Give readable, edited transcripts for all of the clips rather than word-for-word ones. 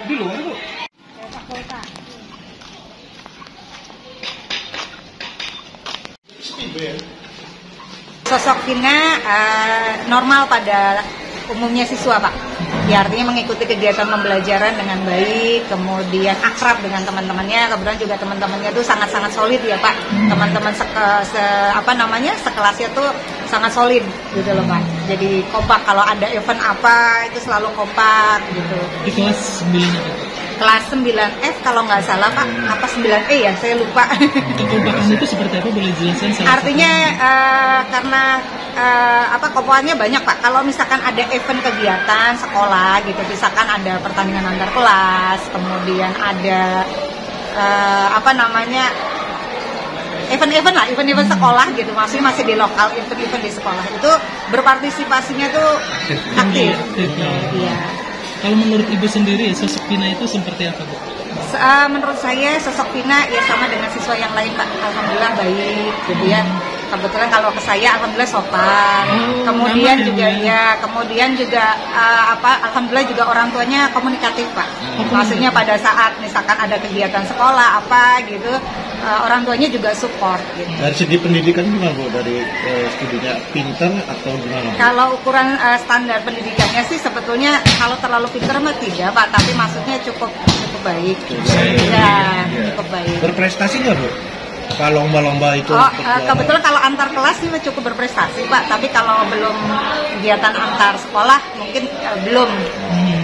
Di luar, Bu. Sosok Vina normal pada umumnya siswa, Pak. Ya, artinya mengikuti kegiatan pembelajaran dengan baik, kemudian akrab dengan teman-temannya. Kebetulan juga teman-temannya tuh sangat-sangat solid ya, Pak. Teman-teman sekelasnya tuh sangat solid gitu loh, Pak. Jadi kompak, kalau ada event apa itu selalu kompak gitu. Di kelas 9 apa? Kelas 9F kalau nggak salah, Pak. Apa 9E ya, saya lupa. Kekompakan itu seperti apa, boleh jelaskan? Artinya karena kompakannya banyak, Pak. Kalau misalkan ada event kegiatan sekolah gitu, misalkan ada pertandingan antar kelas, kemudian ada event-event sekolah gitu, masih di lokal, event-event di sekolah itu berpartisipasinya tuh aktif. Iya. Kalau menurut Ibu sendiri, sosok Vina itu seperti apa, Bu? Menurut saya sosok Vina ya sama dengan siswa yang lain, Pak. Alhamdulillah baik gitu ya. Kebetulan kalau ke saya alhamdulillah sopan. Kemudian juga alhamdulillah juga orang tuanya komunikatif, Pak. Maksudnya pada saat misalkan ada kegiatan sekolah apa gitu, orang tuanya juga support gitu. Dari segi pendidikan gimana, Bu? Dari studinya pintar atau gimana? Kalau ukuran standar pendidikannya sih sebetulnya kalau terlalu pintar mah tidak, Pak, tapi maksudnya cukup baik. Cukup baik. Berprestasi nggak, Bu? Apa lomba-lomba itu? Kebetulan kalau antar kelas sih cukup berprestasi, Pak, tapi kalau belum kegiatan antar sekolah mungkin belum.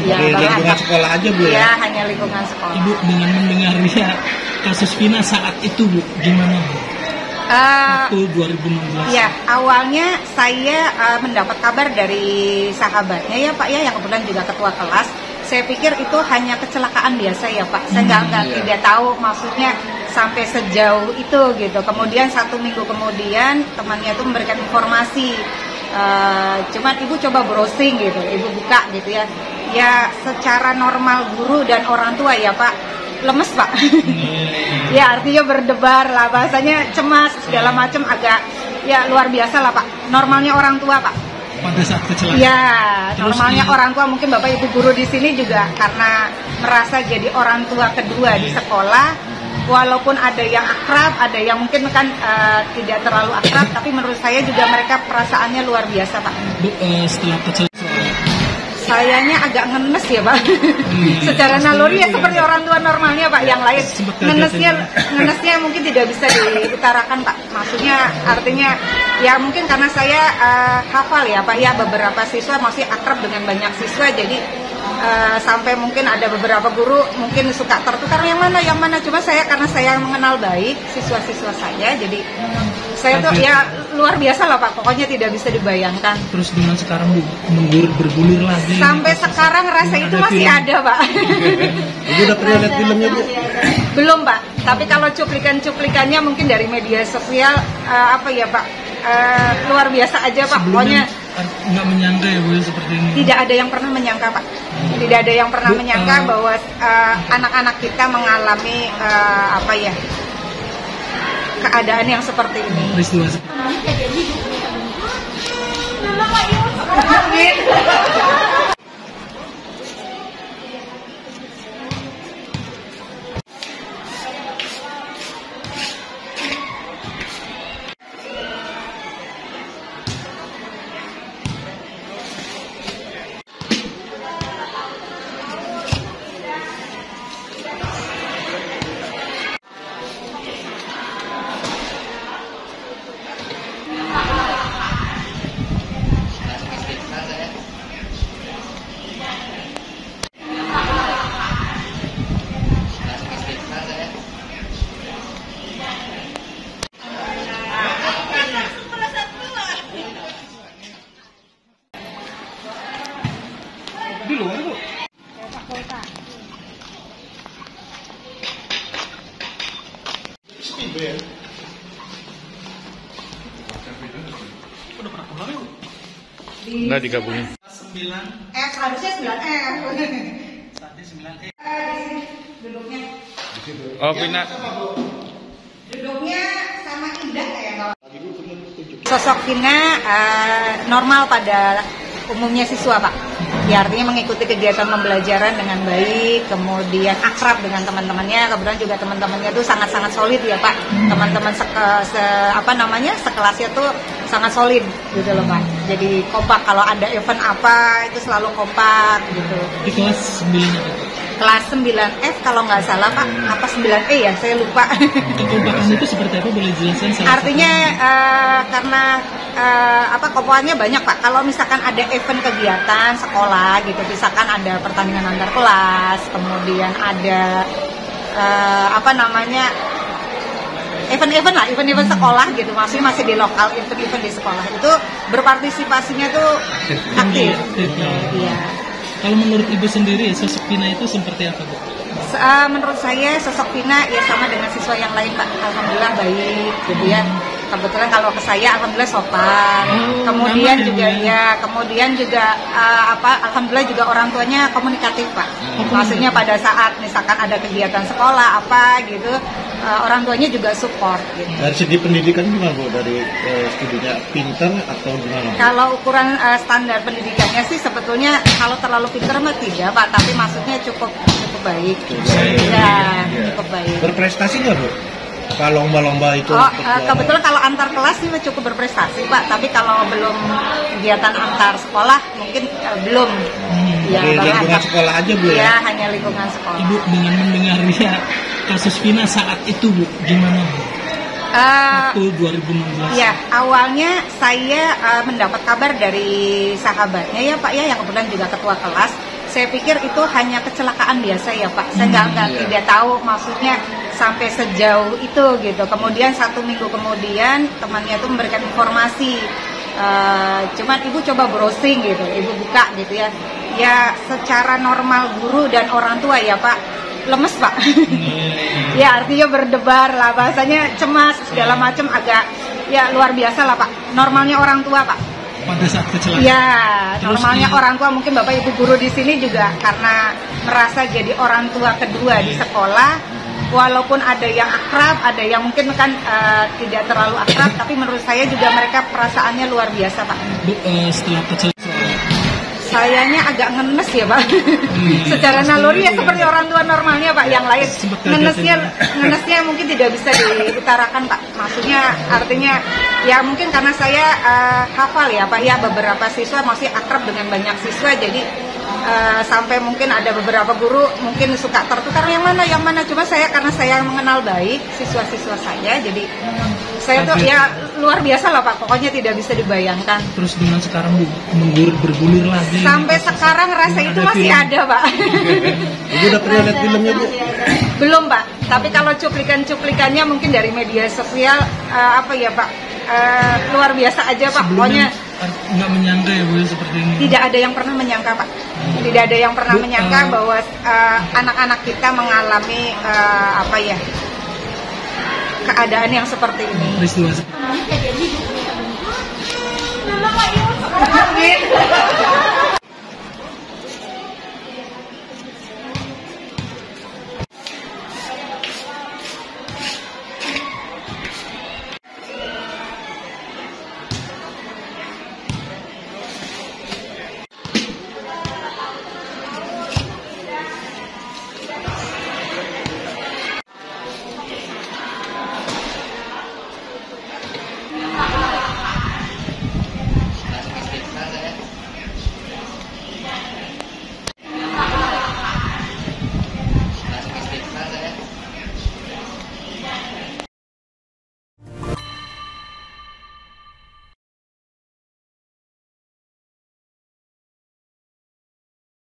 Ya, lingkungan sekolah aja, Bu, ya? Ya, hanya lingkungan sekolah. Ibu dengan mendengarnya kasus Vina saat itu, Bu, gimana, Bu? Waktu 2016. Ya, awalnya saya mendapat kabar dari sahabatnya ya, Pak, ya, yang kebetulan juga ketua kelas. Saya pikir itu hanya kecelakaan biasa ya, Pak. Saya tidak tahu maksudnya sampai sejauh itu gitu. Kemudian 1 minggu kemudian temannya itu memberikan informasi. Cuman ibu coba browsing gitu, ibu buka gitu ya. Ya secara normal guru dan orang tua ya, Pak, lemes, Pak. Ya artinya berdebar lah, bahasanya cemas segala macam, agak ya luar biasa lah, Pak. Normalnya orang tua, Pak. Pada saat kecelakaan. Ya, normalnya orang tua, mungkin Bapak Ibu guru di sini juga karena merasa jadi orang tua kedua di sekolah, walaupun ada yang akrab, ada yang mungkin kan tidak terlalu akrab, tapi menurut saya juga mereka perasaannya luar biasa, Pak. Bu, setelah kecelakaan sayanya agak ngenes ya, Pak. Secara naluri ya seperti orang tua normalnya, Pak, yang lain. Ngenesnya mungkin tidak bisa diutarakan, Pak. Maksudnya artinya ya mungkin karena saya hafal ya, Pak, ya, beberapa siswa masih akrab dengan banyak siswa, jadi sampai mungkin ada beberapa guru mungkin suka tertukar yang mana. Cuma saya karena saya mengenal baik siswa-siswa saya, jadi saya tuh ya luar biasa lah, Pak. Pokoknya tidak bisa dibayangkan. Terus dengan sekarang, Bu, bergulir lagi. Sampai sekarang rasa itu masih ada, Pak. Ibu udah pernah lihat filmnya, Bu? Belum, Pak. Tapi kalau cuplikannya mungkin dari media sosial Pak, luar biasa aja, Pak. Pokoknya nggak menyangka ya, Bu, seperti ini. Tidak ada yang pernah menyangka, Pak. Tidak ada yang pernah menyangka bahwa anak-anak kita mengalami keadaan yang seperti ini. Peristiwa Di luar, Bu. udah pernah kemarin, Bu? Nggak digabungin. 9F, harusnya 9F. Saatnya 9E. Duduknya. Oh, Vina. Duduknya sama Indah ya, kalau sosok Vina normal pada umumnya siswa, Pak. Ya artinya mengikuti kegiatan pembelajaran dengan baik, kemudian akrab dengan teman-temannya. Kemudian juga teman-temannya tuh sangat-sangat solid ya Pak. Teman-teman sekelasnya tuh sangat solid gitu loh Pak. Jadi kompak, kalau ada event apa itu selalu kompak gitu. Di kelas 9 apa? Kelas 9F kalau nggak salah Pak, apa 9E ya, saya lupa. Kekompakan itu seperti apa, boleh jelaskan? Artinya karena kompokannya banyak Pak. Kalau misalkan ada event kegiatan sekolah gitu, misalkan ada pertandingan antar kelas, kemudian ada event-event sekolah gitu, masih di lokal, event-event di sekolah itu berpartisipasinya tuh aktif. Iya. Kalau menurut Ibu sendiri, sosok Vina itu seperti apa, Bu? Menurut saya sosok Vina ya sama dengan siswa yang lain Pak. Alhamdulillah baik gitu ya. Kebetulan kalau ke saya alhamdulillah sopan. Kemudian juga alhamdulillah juga orang tuanya komunikatif Pak. Maksudnya pada saat misalkan ada kegiatan sekolah apa gitu, orang tuanya juga support gitu. Dari segi pendidikan gimana Bu? Dari studinya pintar atau gimana? Kalau ukuran standar pendidikannya sih sebetulnya kalau terlalu pintar mah tidak Pak, tapi maksudnya cukup baik. Ya, cukup baik. Berprestasi nggak Bu? Kalau lomba-lomba itu? Kebetulan kalau antar kelas sih cukup berprestasi Pak, tapi kalau belum kegiatan antar sekolah mungkin belum. Ya, lingkungan sekolah aja Bu ya? Ya, hanya lingkungan sekolah. Ibu dengan mendengarnya kasus Vina saat itu Bu, gimana Bu? Waktu 2016. Ya, awalnya saya mendapat kabar dari sahabatnya ya Pak ya, yang kebetulan juga ketua kelas. Saya pikir itu hanya kecelakaan biasa ya Pak. Saya tidak tahu maksudnya sampai sejauh itu gitu. Kemudian 1 minggu kemudian temannya itu memberikan informasi. Cuman ibu coba browsing gitu, ibu buka gitu ya. Ya secara normal guru dan orang tua ya Pak, lemes Pak. Ya artinya berdebar lah, bahasanya cemas segala macam, agak ya luar biasa lah Pak. Normalnya orang tua Pak. Pada saat kecelakaan. Ya, normalnya orang tua, mungkin Bapak Ibu guru di sini juga karena merasa jadi orang tua kedua di sekolah, walaupun ada yang akrab, ada yang mungkin kan tidak terlalu akrab, tapi menurut saya juga mereka perasaannya luar biasa Pak. Bu, setelah kecelakaan sayanya agak ngenes ya Pak. Secara naluri ya seperti orang tua normalnya Pak, yang lain ngenesnya mungkin tidak bisa diutarakan Pak. Maksudnya artinya ya mungkin karena saya hafal ya Pak ya, beberapa siswa masih akrab dengan banyak siswa, jadi sampai mungkin ada beberapa guru mungkin suka tertukar yang mana. Cuma saya karena saya mengenal baik siswa-siswa saya, jadi saya tuh ya luar biasa lah Pak, pokoknya tidak bisa dibayangkan. Terus dengan sekarang Bu, bergulir lagi. Sampai sekarang rasa itu masih ada Pak. Ibu udah pernah lihat filmnya Bu? Belum Pak, tapi kalau cuplikannya mungkin dari media sosial Pak, luar biasa aja Pak. Sebelumnya, pokoknya nggak menyangka ya Bu seperti ini. Tidak ada yang pernah menyangka Pak. Tidak ada yang pernah menyangka bahwa anak-anak kita mengalami keadaan yang seperti ini. Peristiwa seperti ini.